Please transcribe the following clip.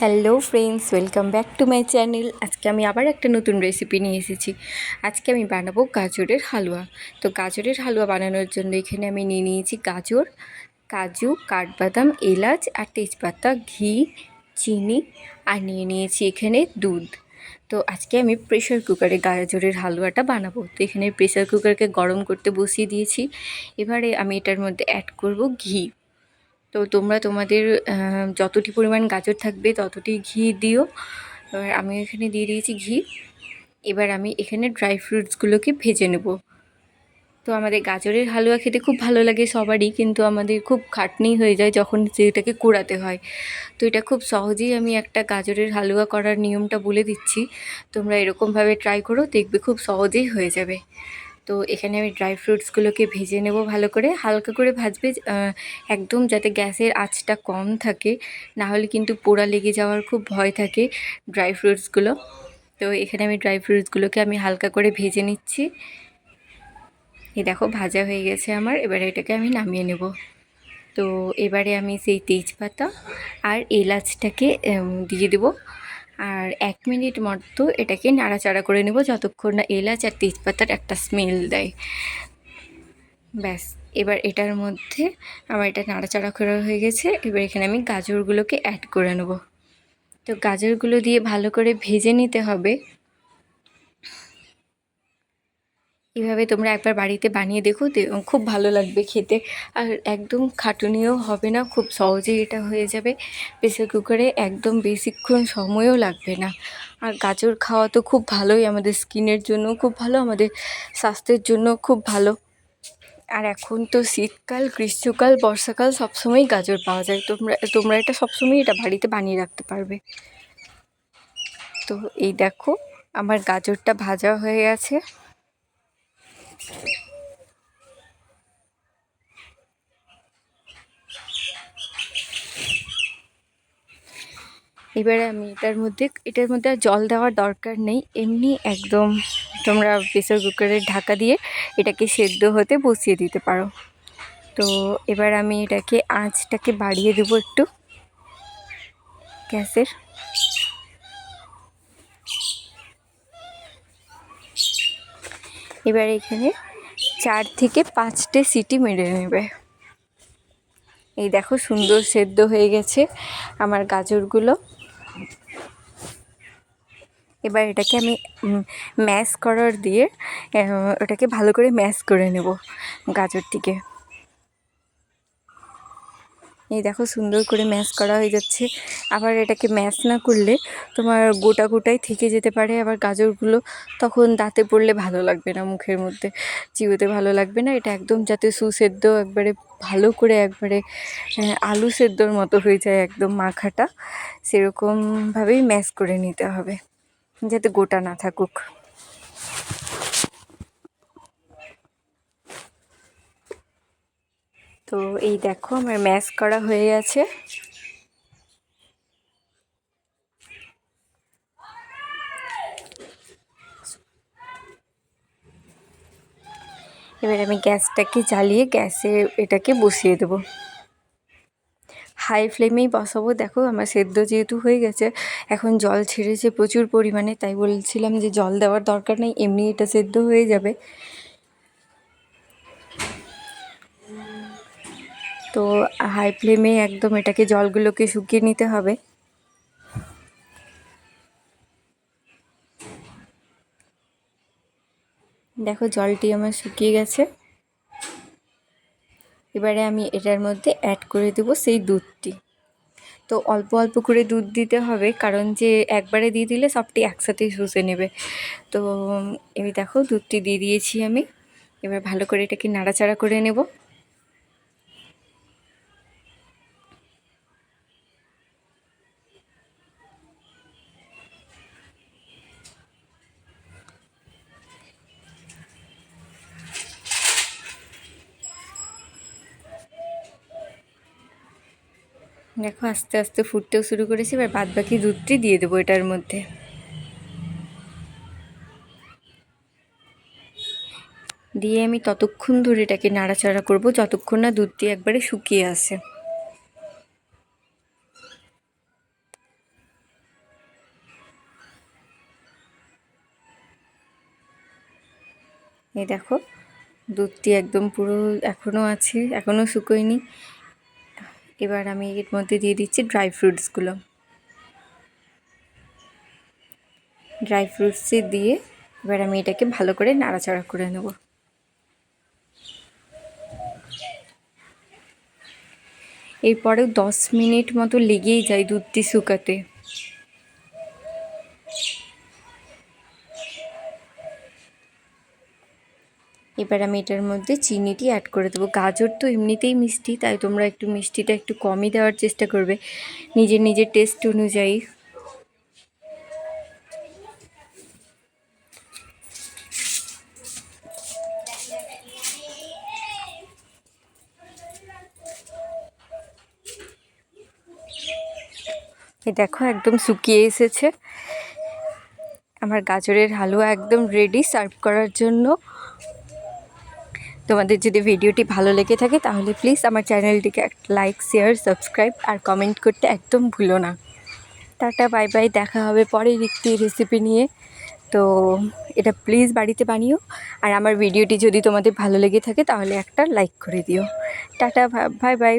Hello friends, welcome back to my channel. আজকে আমি আবার একটা নতুন রেসিপি নিয়ে এসেছি। আজকে আমি বানাবো গাজরের হালুয়া। তো গাজরের হালুয়া বানানোর জন্য এখানে আমি নিয়ে নিয়েছি গাজর, কাজু, কাঠবাদাম, এলাচ আর তেজপাতা, ঘি, চিনি আর নিয়ে নিয়েছি এখানে দুধ। তো আজকে আমি প্রেশার কুকারে গাজরের হালুয়াটা বানাবো। তো এখানে প্রেশার কুকারকে গরম করতে বসিয়ে দিয়েছি। এবারে আমি এটার মধ্যে অ্যাড করব ঘি। তো তোমরা তোমাদের যতটি পরিমাণ গাজর থাকবে ততটি ঘি দিও। এবার আমি এখানে দিয়ে দিয়েছি ঘি। এবার আমি এখানে ড্রাই ফ্রুটসগুলোকে ভেজে নেব। তো আমাদের গাজরের হালুয়া খেতে খুব ভালো লাগে সবারই, কিন্তু আমাদের খুব খাটনি হয়ে যায় যখন সেটাকে কুড়াতে হয়। তো এটা খুব সহজেই আমি একটা গাজরের হালুয়া করার নিয়মটা বলে দিচ্ছি। তোমরা এরকমভাবে ট্রাই করো, দেখবে খুব সহজেই হয়ে যাবে। তো এখানে আমি ড্রাই ফ্রুটসগুলোকে ভেজে নেব ভালো করে, হালকা করে ভাজবে, একদম যাতে গ্যাসের আঁচটা কম থাকে, না হলে কিন্তু পোড়া লেগে যাওয়ার খুব ভয় থাকে ড্রাই ফ্রুটসগুলো। তো এখানে আমি ড্রাই ফ্রুটসগুলোকে আমি হালকা করে ভেজে নিচ্ছি। এই দেখো ভাজা হয়ে গেছে আমার। এবারে এটাকে আমি নামিয়ে নেব। তো এবারে আমি সেই তেজপাতা আর এলাচটাকে দিয়ে দেবো। আর 1 মিনিট মতো এটাকে নাড়াচাড়া করে নেব যতক্ষণ না এলাচ আর তেজপাতার একটা স্মেল দেয়। ব্যাস, এবার এটার মধ্যে আমার এটা নাড়াচাড়া করা হয়ে গেছে। এবার এখানে আমি গাজরগুলোকে অ্যাড করে নেব। তো গাজরগুলো দিয়ে ভালো করে ভেজে নিতে হবে। এভাবে তোমরা একবার বাড়িতে বানিয়ে দেখো, খুব ভালো লাগবে খেতে। আর একদম খাটুনিও হবে না, খুব সহজেই এটা হয়ে যাবে প্রেসার কুকারে। একদম বেশিক্ষণ সময়ও লাগবে না। আর গাজর খাওয়া তো খুব ভালোই, আমাদের স্কিনের জন্য খুব ভালো, আমাদের স্বাস্থ্যের জন্য খুব ভালো। আর এখন তো শীতকাল, গ্রীষ্মকাল, বর্ষাকাল সবসময়ই গাজর পাওয়া যায়। তোমরা এটা সবসময় এটা বাড়িতে বানিয়ে রাখতে পারবে। তো এই দেখো আমার গাজরটা ভাজা হয়ে গেছে। এবারে আমি এটার মধ্যে আর জল দেওয়ার দরকার নেই, এমনি একদম তোমরা প্রেসার কুকারের ঢাকা দিয়ে এটাকে সেদ্ধ হতে বসিয়ে দিতে পারো। তো এবার আমি এটাকে আঁচটাকে বাড়িয়ে দেবো একটু গ্যাসের। এবার এখানে 4 থেকে 5টে সিটি মেরে নেবে। এই দেখো সুন্দর সেদ্ধ হয়ে গেছে আমার গাজরগুলো। এবার এটাকে আমি ম্যাশ করার দিয়ে ওটাকে ভালো করে ম্যাশ করে নেব গাজরটিকে। এই দেখো সুন্দর করে ম্যাশ করা হয়ে যাচ্ছে। আবার এটাকে ম্যাশ না করলে তোমার গোটা গোটাই থেকে যেতে পারে আবার গাজরগুলো, তখন দাঁতে পড়লে ভালো লাগবে না, মুখের মধ্যে চিবোতে ভালো লাগবে না। এটা একদম যাতে সুসেদ্ধ একবারে ভালো করে একবারে আলু সেদ্ধর মতো হয়ে যায় একদম মাখাটা, সেরকমভাবেই ম্যাশ করে নিতে হবে যাতে গোটা না থাকুক। তো এই দেখো আমার ম্যাশ করা হয়ে গেছে। এবার আমি গ্যাসটাকে জ্বালিয়ে গ্যাসে এটাকে বসিয়ে দেবো। হাই ফ্লেমেই বসাবো। দেখো আমার সেদ্ধ যেহেতু হয়ে গেছে, এখন জল ছেড়েছে প্রচুর পরিমাণে, তাই বলছিলাম যে জল দেওয়ার দরকার নেই, এমনি এটা সেদ্ধ হয়ে যাবে। তো হাই ফ্লেমে একদম এটাকে জলগুলোকে শুকিয়ে নিতে হবে। দেখো জলটি আমার শুকিয়ে গেছে। এবারে আমি এটার মধ্যে অ্যাড করে দেবো সেই দুধটি। তো অল্প অল্প করে দুধ দিতে হবে, কারণ যে একবারে দিয়ে দিলে সবটি একসাথেই শুষে নেবে। তো এই দেখো দুধটি দিয়ে দিয়েছি আমি। এবার ভালো করে এটাকে নাড়াচাড়া করে নেব। দেখো আস্তে আস্তে ফুটতেও শুরু করেছি। এবার বাদ বাকি দুধটি দিয়ে দেবো এটার মধ্যে। দিয়ে আমি ততক্ষণ ধরে এটাকে নাড়াচাড়া করব যতক্ষণ না দুধটি একবারে শুকিয়ে আসে। এই দেখো দুধটি একদম পুরো এখনও আছে, এখনও শুকোয়নি। এবার আমি এর মধ্যে দিয়ে দিচ্ছি ড্রাই ফ্রুটসগুলো। ড্রাই ফ্রুটসে দিয়ে এবার আমি এটাকে ভালো করে নাড়াচাড়া করে নেব। এরপরেও 10 মিনিট মতো লেগেই যায় দুধটি শুকাতে। এবার আমি এটার মধ্যে চিনিটি অ্যাড করে দেবো। গাজর তো এমনিতেই মিষ্টি, তাই তোমরা একটু মিষ্টিটা একটু কমই দেওয়ার চেষ্টা করবে নিজের নিজের টেস্ট অনুযায়ী। এই দেখো একদম শুকিয়ে এসেছে আমার গাজরের হালুয়া, একদম রেডি সার্ভ করার জন্য। তোমাদের যদি ভিডিওটি ভালো লেগে থাকে তাহলে প্লিজ আমার চ্যানেলটিকে লাইক, শেয়ার, সাবস্ক্রাইব আর কমেন্ট করতে একদম ভুলো না। টাটা, বাই বাই, দেখা হবে পরের একটি রেসিপি নিয়ে। তো এটা প্লিজ বাড়িতে বানিও, আর আমার ভিডিওটি যদি তোমাদের ভালো লেগে থাকে তাহলে একটা লাইক করে দিও। Tata, bye bye.